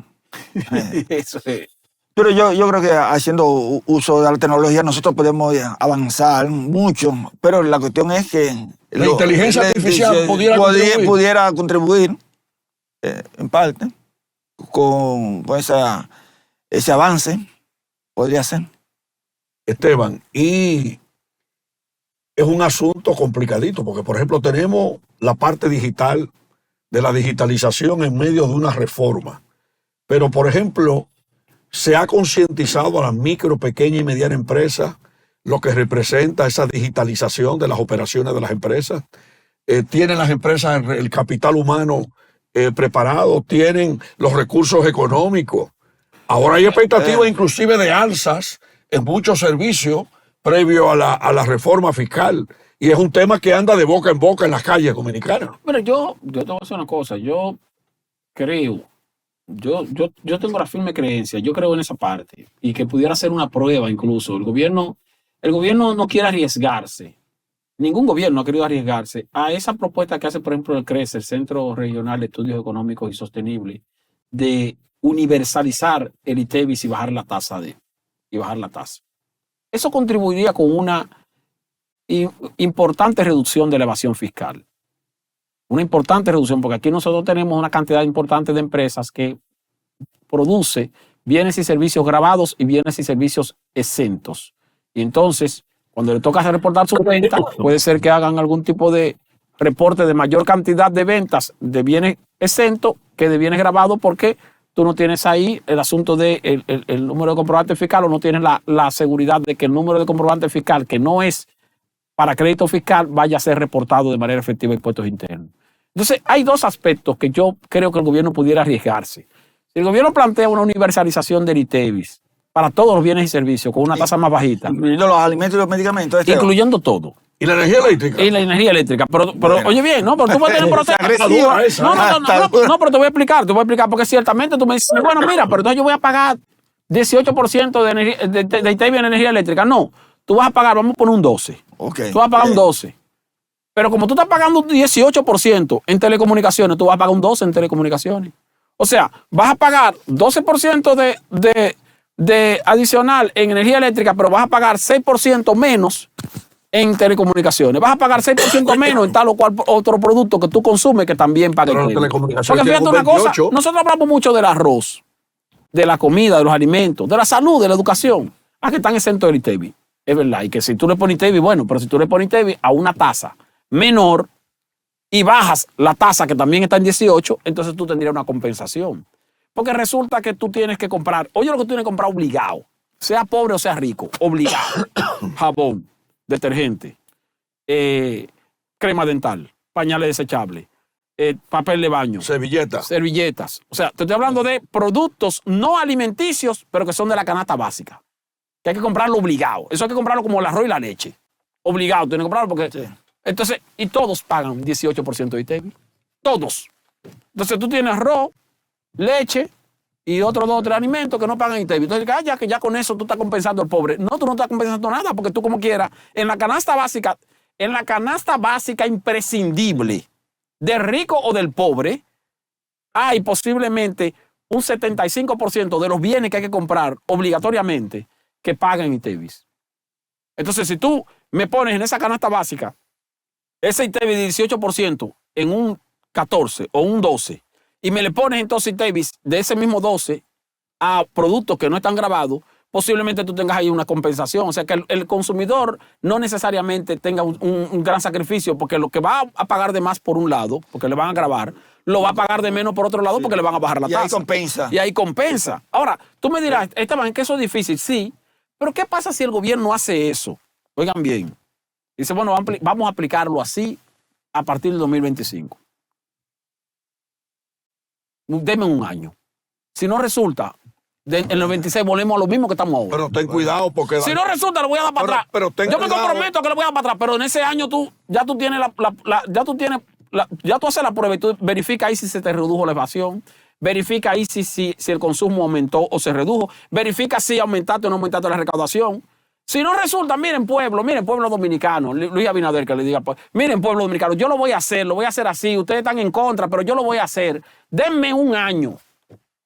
Speaker 2: Eso es.
Speaker 3: Pero yo creo que haciendo uso de la tecnología nosotros podemos avanzar mucho, pero la cuestión es que
Speaker 1: La inteligencia artificial
Speaker 3: pudiera contribuir en parte con ese avance, podría ser.
Speaker 1: Esteban, y es un asunto complicadito, porque por ejemplo tenemos la parte digital de la digitalización en medio de una reforma. Pero, por ejemplo, se ha concientizado a las micro, pequeñas y medianas empresas lo que representa esa digitalización de las operaciones de las empresas. Tienen las empresas el capital humano preparado, tienen los recursos económicos. Ahora hay expectativas inclusive de alzas en muchos servicios previo a la reforma fiscal. Y es un tema que anda de boca en boca en las calles dominicanas.
Speaker 2: Pero yo te voy a decir una cosa. Yo creo... Yo tengo la firme creencia, yo creo en esa parte, y que pudiera ser una prueba incluso. El gobierno no quiere arriesgarse, ningún gobierno ha querido arriesgarse a esa propuesta que hace, por ejemplo, el CRES, el Centro Regional de Estudios Económicos y Sostenibles, de universalizar el ITEVIS y bajar la tasa. Eso contribuiría con una importante reducción de la evasión fiscal. Una importante reducción, porque aquí nosotros tenemos una cantidad importante de empresas que produce bienes y servicios gravados y bienes y servicios exentos. Y entonces, cuando le toca reportar sus ventas, puede ser que hagan algún tipo de reporte de mayor cantidad de ventas de bienes exentos que de bienes gravados, porque tú no tienes ahí el asunto de el número de comprobante fiscal, o no tienes la seguridad de que el número de comprobante fiscal, que no es para crédito fiscal, vaya a ser reportado de manera efectiva a impuestos internos. Entonces, hay dos aspectos que yo creo que el gobierno pudiera arriesgarse. Si el gobierno plantea una universalización del ITEVIS para todos los bienes y servicios con una tasa más bajita,
Speaker 3: Incluyendo los alimentos y los medicamentos.
Speaker 2: incluyendo todo,
Speaker 1: ¿Y la energía eléctrica?
Speaker 2: Y la energía eléctrica. Pero
Speaker 3: Bueno.
Speaker 2: oye bien, ¿no? Pero tú vas a tener protesta.
Speaker 3: agresiva esa.
Speaker 2: No, pero te voy a explicar, porque ciertamente tú me dices, bueno, mira, pero entonces yo voy a pagar 18% de energía, de ITEVI en energía eléctrica. No, tú vas a pagar, vamos a poner un 12.
Speaker 3: Ok.
Speaker 2: Tú vas a pagar un 12. Pero como tú estás pagando un 18% en telecomunicaciones, tú vas a pagar un 12% en telecomunicaciones. O sea, vas a pagar 12% de adicional en energía eléctrica, pero vas a pagar 6% menos en telecomunicaciones. Vas a pagar 6% menos en tal o cual otro producto que tú consumes que también paga.
Speaker 1: Pero
Speaker 2: ITEVI.
Speaker 1: telecomunicaciones
Speaker 2: Porque fíjate
Speaker 1: tiene un
Speaker 2: una cosa,
Speaker 1: 28.
Speaker 2: nosotros hablamos mucho del arroz, de la comida, de los alimentos, de la salud, de la educación. Que están exentos del ITEVI. Es verdad. Y que si tú le pones ITEVI, bueno, pero si tú le pones ITEVI a una tasa menor y bajas la tasa que también está en 18, entonces tú tendrías una compensación. Porque resulta que tú tienes que comprar, oye lo que tú tienes que comprar obligado, sea pobre o sea rico, obligado. Jabón, detergente, crema dental, pañales desechables, papel de baño, servilletas. O sea, te estoy hablando de productos no alimenticios, pero que son de la canasta básica. Que hay que comprarlo obligado. Eso hay que comprarlo como el arroz y la leche. Obligado, tienes que comprarlo porque... Sí. Entonces, y todos pagan 18% de ITEVI. Todos. Entonces tú tienes arroz, leche y otros 2 o 3 alimentos que no pagan ITEVI. Entonces, que ya con eso tú estás compensando al pobre. No, tú no estás compensando nada porque tú como quieras, en la canasta básica imprescindible del rico o del pobre, hay posiblemente un 75% de los bienes que hay que comprar obligatoriamente que pagan ITEVI. Entonces, si tú me pones en esa canasta básica ese ITEVI de 18% en un 14 o un 12 y me le pones entonces ITEVI de ese mismo 12 a productos que no están grabados, posiblemente tú tengas ahí una compensación. O sea que el consumidor no necesariamente tenga un gran sacrificio porque lo que va a pagar de más por un lado, porque le van a grabar, lo va a pagar de menos por otro lado porque le van a bajar la tasa.
Speaker 3: Y ahí compensa.
Speaker 2: Ahora, tú me dirás, Esteban, que eso es difícil. Sí, pero ¿qué pasa si el gobierno hace eso? Oigan bien. Dice, bueno, vamos a aplicarlo así a partir del 2025. Deme un año. Si no resulta, en el 96 volvemos a lo mismo que estamos ahora.
Speaker 1: Pero ten cuidado porque...
Speaker 2: Si no resulta, lo voy a dar para atrás. Yo me comprometo a que lo voy a dar para atrás, pero en ese año tú haces la prueba y tú verificas ahí si se te redujo la evasión, verifica ahí si el consumo aumentó o se redujo, verifica si aumentaste o no aumentaste la recaudación. Si no resulta, miren pueblo dominicano, Luis Abinader que le diga, pues, miren pueblo dominicano, yo lo voy a hacer así, ustedes están en contra, pero yo lo voy a hacer. Denme un año.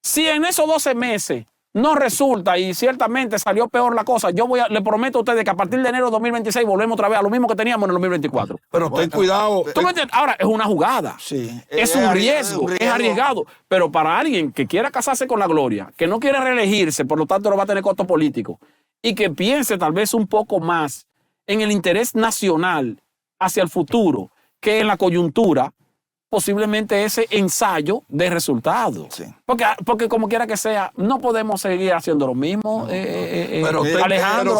Speaker 2: Si en esos 12 meses no resulta y ciertamente salió peor la cosa, le prometo a ustedes que a partir de enero de 2026 volvemos otra vez a lo mismo que teníamos en el 2024.
Speaker 1: Pero ten cuidado.
Speaker 2: ¿Tú me entiendes? Ahora, es una jugada.
Speaker 3: Sí.
Speaker 2: Es un riesgo, es arriesgado. Pero para alguien que quiera casarse con la gloria, que no quiere reelegirse, por lo tanto no va a tener costo político, y que piense tal vez un poco más en el interés nacional hacia el futuro que en la coyuntura, posiblemente ese ensayo de resultados. Sí. Porque como quiera que sea, no podemos seguir haciendo lo mismo.
Speaker 1: Pero
Speaker 2: Alejandro,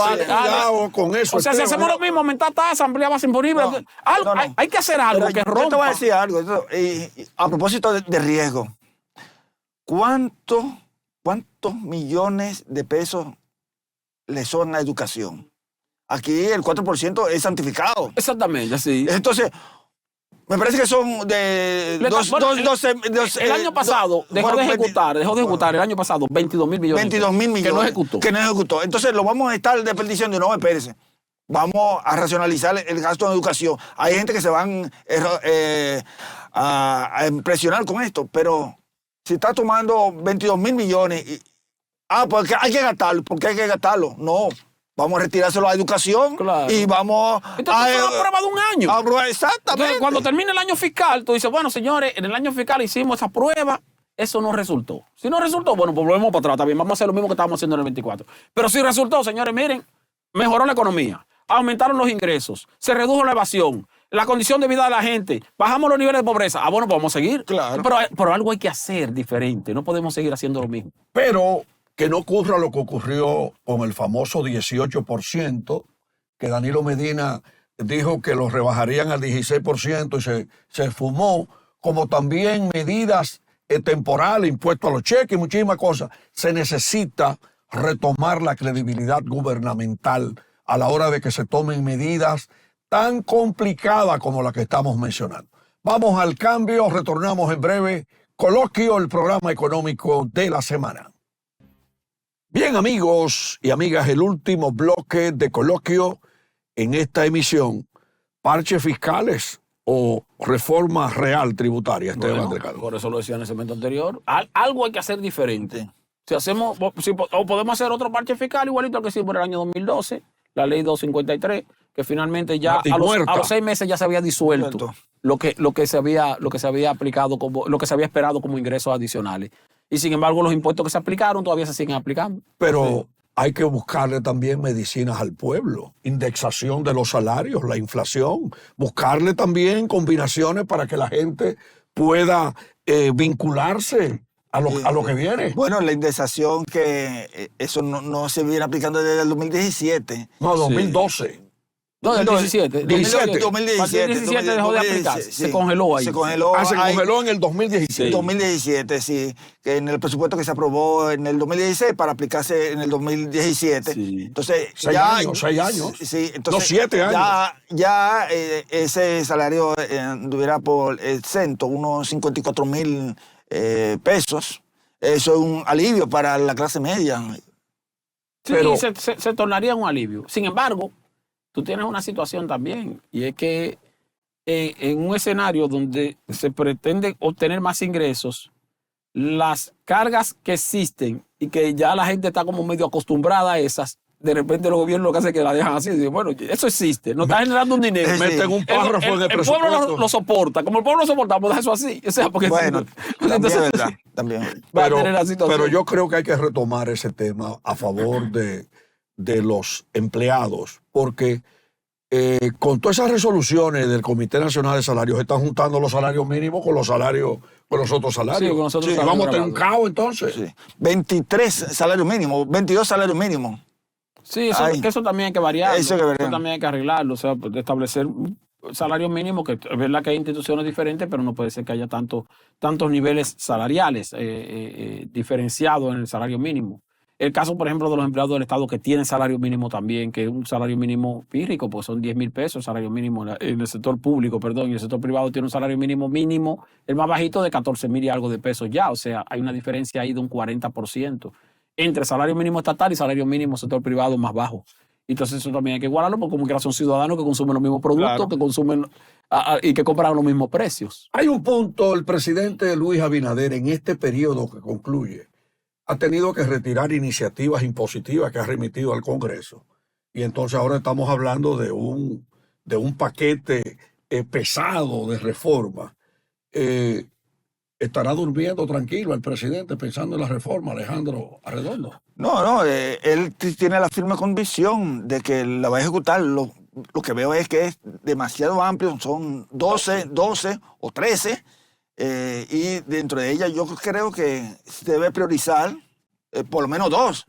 Speaker 1: con eso.
Speaker 2: O sea, si hacemos lo mismo, aumentar tasa, ampliar base imponible, hay que hacer algo que rompa.
Speaker 3: Yo te voy a decir algo. A propósito de riesgo. ¿Cuántos millones de pesos le son a educación? Aquí el 4% es santificado.
Speaker 2: Exactamente, sí.
Speaker 3: Entonces, me parece que son de
Speaker 2: el año pasado dejó de ejecutar el año pasado 22.000 millones.
Speaker 3: 22.000 millones. Que no ejecutó. Entonces lo vamos a estar desperdiciando y no, espérese. Vamos a racionalizar el gasto en educación. Hay gente que se van a impresionar con esto, pero si está tomando 22.000 millones, porque hay que gastarlo, porque hay que gastarlo. No. Vamos a retirárselo a educación, claro, y vamos
Speaker 2: entonces, es una prueba de un año.
Speaker 3: Exactamente.
Speaker 2: Entonces, cuando termine el año fiscal, tú dices, bueno, señores, en el año fiscal hicimos esa prueba, eso no resultó. Si no resultó, bueno, pues volvemos para atrás también. Vamos a hacer lo mismo que estábamos haciendo en el 24. Pero si resultó, señores, miren, mejoró la economía, aumentaron los ingresos, se redujo la evasión, la condición de vida de la gente, bajamos los niveles de pobreza. Bueno, pues vamos a seguir.
Speaker 3: Claro.
Speaker 2: Pero algo hay que hacer diferente. No podemos seguir haciendo lo mismo.
Speaker 1: Pero que no ocurra lo que ocurrió con el famoso 18%, que Danilo Medina dijo que lo rebajarían al 16% y se fumó, como también medidas temporales, impuestos a los cheques y muchísimas cosas. Se necesita retomar la credibilidad gubernamental a la hora de que se tomen medidas tan complicada como la que estamos mencionando. Vamos al cambio, retornamos en breve. Coloquio, el programa económico de la semana. Bien, amigos y amigas, el último bloque de Coloquio en esta emisión. Parches fiscales o reforma real tributaria, Esteban Delgado.
Speaker 2: Por eso lo decía en el segmento anterior. Algo hay que hacer diferente. Si hacemos, o podemos hacer otro parche fiscal igualito al que hicimos en el año 2012, la ley 253, que finalmente ya a los 6 meses ya se había disuelto lo que se había aplicado lo que se había esperado como ingresos adicionales. Y sin embargo, los impuestos que se aplicaron todavía se siguen aplicando.
Speaker 1: Pero hay que buscarle también medicinas al pueblo, indexación de los salarios, la inflación, buscarle también combinaciones para que la gente pueda vincularse a lo que viene.
Speaker 3: Bueno, la indexación que eso no se viene aplicando desde el 2017.
Speaker 1: No, 2012.
Speaker 2: No, del 17.
Speaker 3: 2017
Speaker 2: dejó de aplicarse.
Speaker 3: Sí,
Speaker 2: se congeló ahí.
Speaker 3: Se congeló,
Speaker 1: se congeló en el 2017.
Speaker 3: 2017, sí. Que en el presupuesto que se aprobó en el 2016 para aplicarse en el 2017.
Speaker 2: Sí.
Speaker 3: Entonces,
Speaker 1: 6 años.
Speaker 3: Sí, entonces,
Speaker 1: 7 años.
Speaker 3: Ya ese salario anduviera por exento, unos 54,000 pesos. Eso es un alivio para la clase media.
Speaker 2: Sí,
Speaker 1: pero
Speaker 2: se tornaría un alivio. Sin embargo, tú tienes una situación también, y es que en un escenario donde se pretende obtener más ingresos, las cargas que existen y que ya la gente está como medio acostumbrada a esas, de repente los gobiernos lo que hacen es que la dejan así. Dicen, bueno, eso existe, nos está generando un dinero.
Speaker 1: Meten un párrafo en el
Speaker 2: El pueblo lo soporta. Como el pueblo lo soporta, pues eso así. O sea, porque
Speaker 3: Bueno, también es verdad. También.
Speaker 1: Pero yo creo que hay que retomar ese tema a favor de los empleados, porque con todas esas resoluciones del Comité Nacional de Salarios están juntando los salarios mínimos con los otros salarios.
Speaker 2: Sí, con los otros salarios
Speaker 1: vamos a tener un
Speaker 2: grabados.
Speaker 1: caos entonces.
Speaker 3: Sí. 23 salarios mínimos, 22 salarios mínimos.
Speaker 2: Sí, eso también hay que variar. Eso también hay que arreglarlo. O sea, establecer salarios mínimos, que es verdad que hay instituciones diferentes, pero no puede ser que haya tantos niveles salariales diferenciados en el salario mínimo. El caso, por ejemplo, de los empleados del Estado que tienen salario mínimo también, que es un salario mínimo pírrico, pues son 10,000 pesos el salario mínimo en el sector público, y el sector privado tiene un salario mínimo, el más bajito de 14,000 y algo de pesos ya. O sea, hay una diferencia ahí de un 40% entre salario mínimo estatal y salario mínimo sector privado más bajo. Entonces eso también hay que igualarlo, porque como que son ciudadanos que consumen los mismos productos, claro, que consumen y que compran los mismos precios.
Speaker 1: Hay un punto, el presidente Luis Abinader en este periodo que concluye ha tenido que retirar iniciativas impositivas que ha remitido al Congreso. Y entonces ahora estamos hablando de un paquete pesado de reforma. ¿Estará durmiendo tranquilo el presidente pensando en la reforma, Alejandro Arredondo?
Speaker 3: No, él tiene la firme convicción de que la va a ejecutar. Lo que veo es que es demasiado amplio, son 12 o 13. Y dentro de ella yo creo que se debe priorizar por lo menos 2.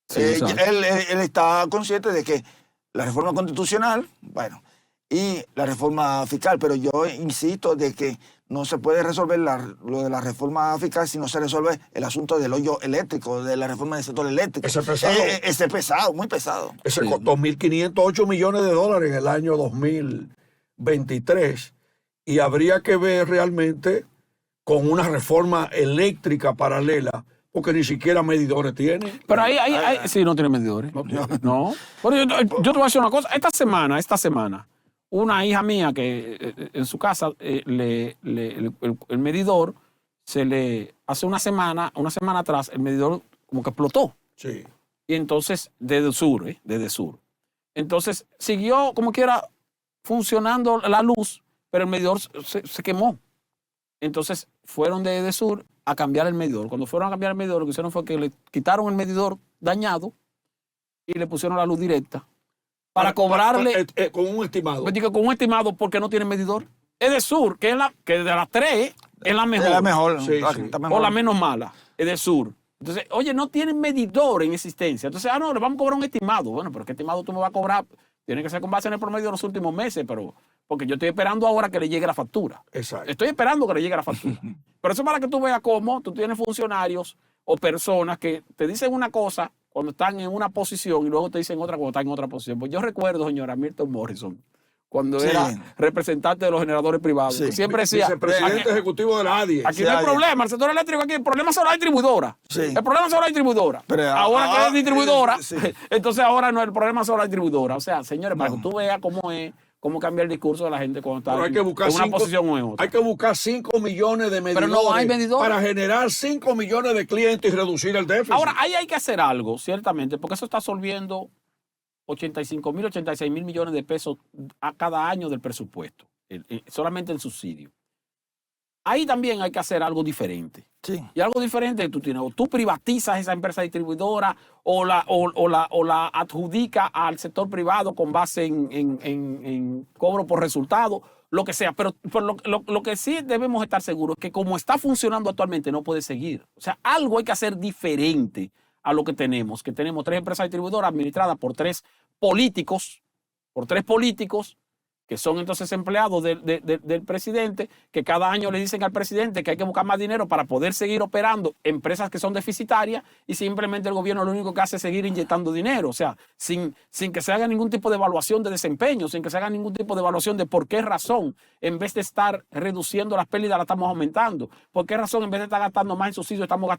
Speaker 3: Sí, él está consciente de que la reforma constitucional, bueno, y la reforma fiscal, pero yo insisto de que no se puede resolver lo de la reforma fiscal si no se resuelve el asunto del hoyo eléctrico, de la reforma del sector eléctrico.
Speaker 1: Ese pesado.
Speaker 3: Ese pesado, muy pesado.
Speaker 1: Ese costó 2.508 millones de dólares en el año 2023 y habría que ver realmente con una reforma eléctrica paralela, porque ni siquiera medidores tiene.
Speaker 2: Pero ahí sí, no tiene medidores. No. Pero yo te voy a decir una cosa. Esta semana, una hija mía que en su casa, el medidor hace una semana atrás, el medidor como que explotó.
Speaker 1: Sí.
Speaker 2: Y entonces, desde sur. Entonces, siguió como quiera funcionando la luz, pero el medidor se quemó. Entonces, fueron de sur a cambiar el medidor. Cuando fueron a cambiar el medidor, lo que hicieron fue que le quitaron el medidor dañado y le pusieron la luz directa para cobrarle
Speaker 1: con un estimado.
Speaker 2: Con un estimado, porque no tiene medidor. Es de sur, que de las 3 es la mejor.
Speaker 3: Es la mejor.
Speaker 1: Sí.
Speaker 2: O la menos mala. Es de sur. Entonces, oye, no tienen medidor en existencia. Entonces, no, le vamos a cobrar un estimado. Bueno, pero ¿qué estimado tú me vas a cobrar? Tiene que ser con base en el promedio de los últimos meses, porque yo estoy esperando ahora que le llegue la factura.
Speaker 1: Exacto.
Speaker 2: Estoy esperando que le llegue la factura. Pero eso es para que tú veas cómo tú tienes funcionarios o personas que te dicen una cosa cuando están en una posición y luego te dicen otra cuando están en otra posición. Pues yo recuerdo, señora Milton Morrison, cuando
Speaker 3: Sí.
Speaker 2: era representante de los generadores privados.
Speaker 3: Sí.
Speaker 2: Siempre decía,
Speaker 1: Vicepresidente ejecutivo de la ADIE.
Speaker 2: aquí
Speaker 3: Sí,
Speaker 2: no hay
Speaker 3: ADIE.
Speaker 2: problema, el sector eléctrico aquí, el problema solo hay distribuidora.
Speaker 3: Sí.
Speaker 2: El problema solo hay distribuidora.
Speaker 3: Pero,
Speaker 2: ahora que es distribuidora,
Speaker 3: sí.
Speaker 2: entonces ahora no, el problema solo hay distribuidora. O sea, señores, para que tú veas cómo cambia el discurso de la gente cuando está
Speaker 1: Pero hay que buscar
Speaker 2: en una posición o en otra.
Speaker 1: hay que buscar 5 millones de medidores,
Speaker 2: Pero no hay medidores.
Speaker 1: para generar 5 millones de clientes y reducir el déficit.
Speaker 2: Ahora, ahí hay que hacer algo, ciertamente, porque eso está absorbiendo 85.000, 86.000 millones de pesos a cada año del presupuesto, solamente en subsidio. Ahí también hay que hacer algo diferente.
Speaker 3: Sí.
Speaker 2: Y algo diferente que tú tienes, o tú privatizas esa empresa distribuidora o la adjudica al sector privado con base en cobro por resultado, lo que sea. Pero lo que sí debemos estar seguros es que como está funcionando actualmente no puede seguir. O sea, algo hay que hacer diferente a lo que tenemos 3 empresas distribuidoras administradas por 3 políticos, que son entonces empleados del presidente, que cada año le dicen al presidente que hay que buscar más dinero para poder seguir operando empresas que son deficitarias, y simplemente el gobierno lo único que hace es seguir inyectando dinero, o sea, sin que se haga ningún tipo de evaluación de desempeño, sin que se haga ningún tipo de evaluación de por qué razón, en vez de estar reduciendo las pérdidas, la estamos aumentando, por qué razón, en vez de estar gastando más en subsidios, estamos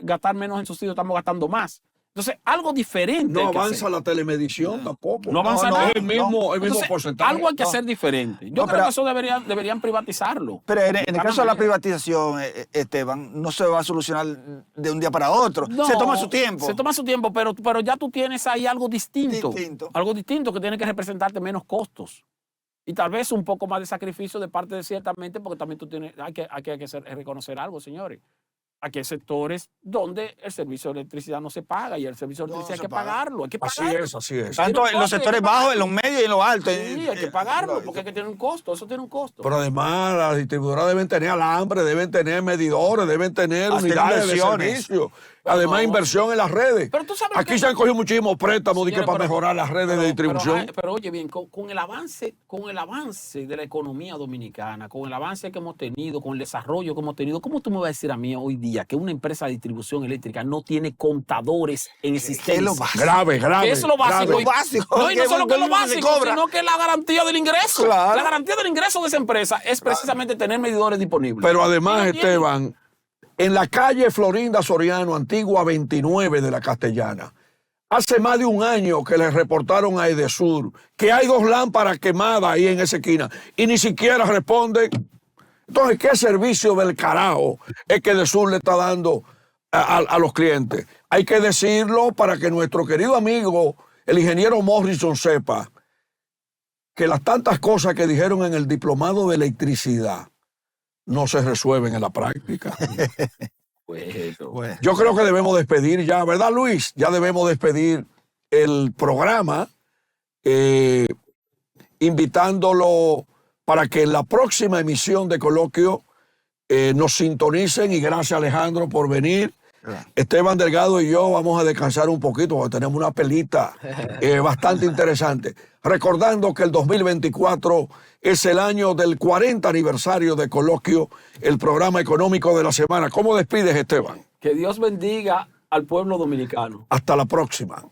Speaker 2: gastar menos en subsidios, estamos gastando más. Entonces, algo diferente.
Speaker 1: No
Speaker 2: hay que
Speaker 1: avanza
Speaker 2: hacer.
Speaker 1: la telemedición tampoco.
Speaker 2: No avanza nada.
Speaker 1: Es el mismo
Speaker 2: Entonces,
Speaker 1: porcentaje.
Speaker 2: algo hay que hacer diferente. Yo
Speaker 3: No,
Speaker 2: creo
Speaker 3: pero-
Speaker 2: que eso deberían privatizarlo.
Speaker 3: Pero en el
Speaker 2: cada
Speaker 3: caso de la
Speaker 2: manera.
Speaker 3: privatización, Esteban, no se va a solucionar de un día para otro.
Speaker 2: No,
Speaker 3: se toma su tiempo.
Speaker 2: Se toma su tiempo, pero ya tú tienes ahí algo distinto.
Speaker 3: Distinto.
Speaker 2: Algo distinto que tiene que representarte menos costos. Y tal vez un poco más de sacrificio de parte de ciertamente, porque también tú tienes, hay que reconocer algo, señores. Aquí hay sectores donde el servicio de electricidad no se paga, y el servicio de
Speaker 3: No
Speaker 2: electricidad
Speaker 3: se
Speaker 2: hay que
Speaker 3: paga.
Speaker 2: pagarlo. Hay que
Speaker 1: Así
Speaker 2: pagarlo.
Speaker 1: es, así es.
Speaker 3: Tanto en los sectores bajos, en los medios y en los altos.
Speaker 2: Sí, hay que pagarlo, porque hay que tener un costo. Eso tiene un costo.
Speaker 1: Pero además las distribuidoras deben tener alambre, deben tener medidores, deben tener
Speaker 3: Hasta
Speaker 1: unidades de
Speaker 3: inversiones.
Speaker 1: servicio. Además,
Speaker 2: no.
Speaker 1: inversión en las redes.
Speaker 2: Pero tú sabes
Speaker 1: Aquí
Speaker 2: que-
Speaker 1: se han cogido muchísimos préstamos
Speaker 2: Señores,
Speaker 1: para
Speaker 2: pero-
Speaker 1: mejorar las redes de distribución.
Speaker 2: Pero oye bien, con el avance de la economía dominicana, con el avance que hemos tenido, con el desarrollo que hemos tenido, ¿cómo tú me vas a decir a mí hoy día que una empresa de distribución eléctrica no tiene contadores en existencia?
Speaker 3: es lo básico.
Speaker 1: Grave, grave.
Speaker 2: Que eso es lo básico.
Speaker 1: grave.
Speaker 2: Y-
Speaker 3: Lo básico,
Speaker 2: No, y no
Speaker 3: que
Speaker 2: solo que es lo
Speaker 3: el gobierno se
Speaker 2: básico,
Speaker 3: cobra.
Speaker 2: sino que la garantía del ingreso.
Speaker 3: Claro.
Speaker 2: La garantía del ingreso de esa empresa es precisamente tener medidores disponibles.
Speaker 1: Pero además,
Speaker 2: Y no tiene.
Speaker 1: Esteban, en la calle Florinda Soriano, antigua 29 de la Castellana, hace más de un año que le reportaron a Edesur que hay 2 lámparas quemadas ahí en esa esquina y ni siquiera responden. Entonces, ¿qué servicio del carajo es que Edesur le está dando a los clientes? Hay que decirlo para que nuestro querido amigo, el ingeniero Morrison, sepa que las tantas cosas que dijeron en el diplomado de electricidad no se resuelven en la práctica.
Speaker 3: Bueno.
Speaker 1: Yo creo que debemos despedir ya, ¿verdad, Luis? Ya debemos despedir el programa, invitándolo para que en la próxima emisión de Coloquio nos sintonicen, y gracias, Alejandro, por venir. Esteban Delgado y yo vamos a descansar un poquito porque tenemos una pelita bastante interesante. Recordando que el 2024 es el año del 40 aniversario de Coloquio, el programa económico de la semana. ¿Cómo despides, Esteban?
Speaker 2: Que Dios bendiga al pueblo dominicano.
Speaker 1: Hasta la próxima.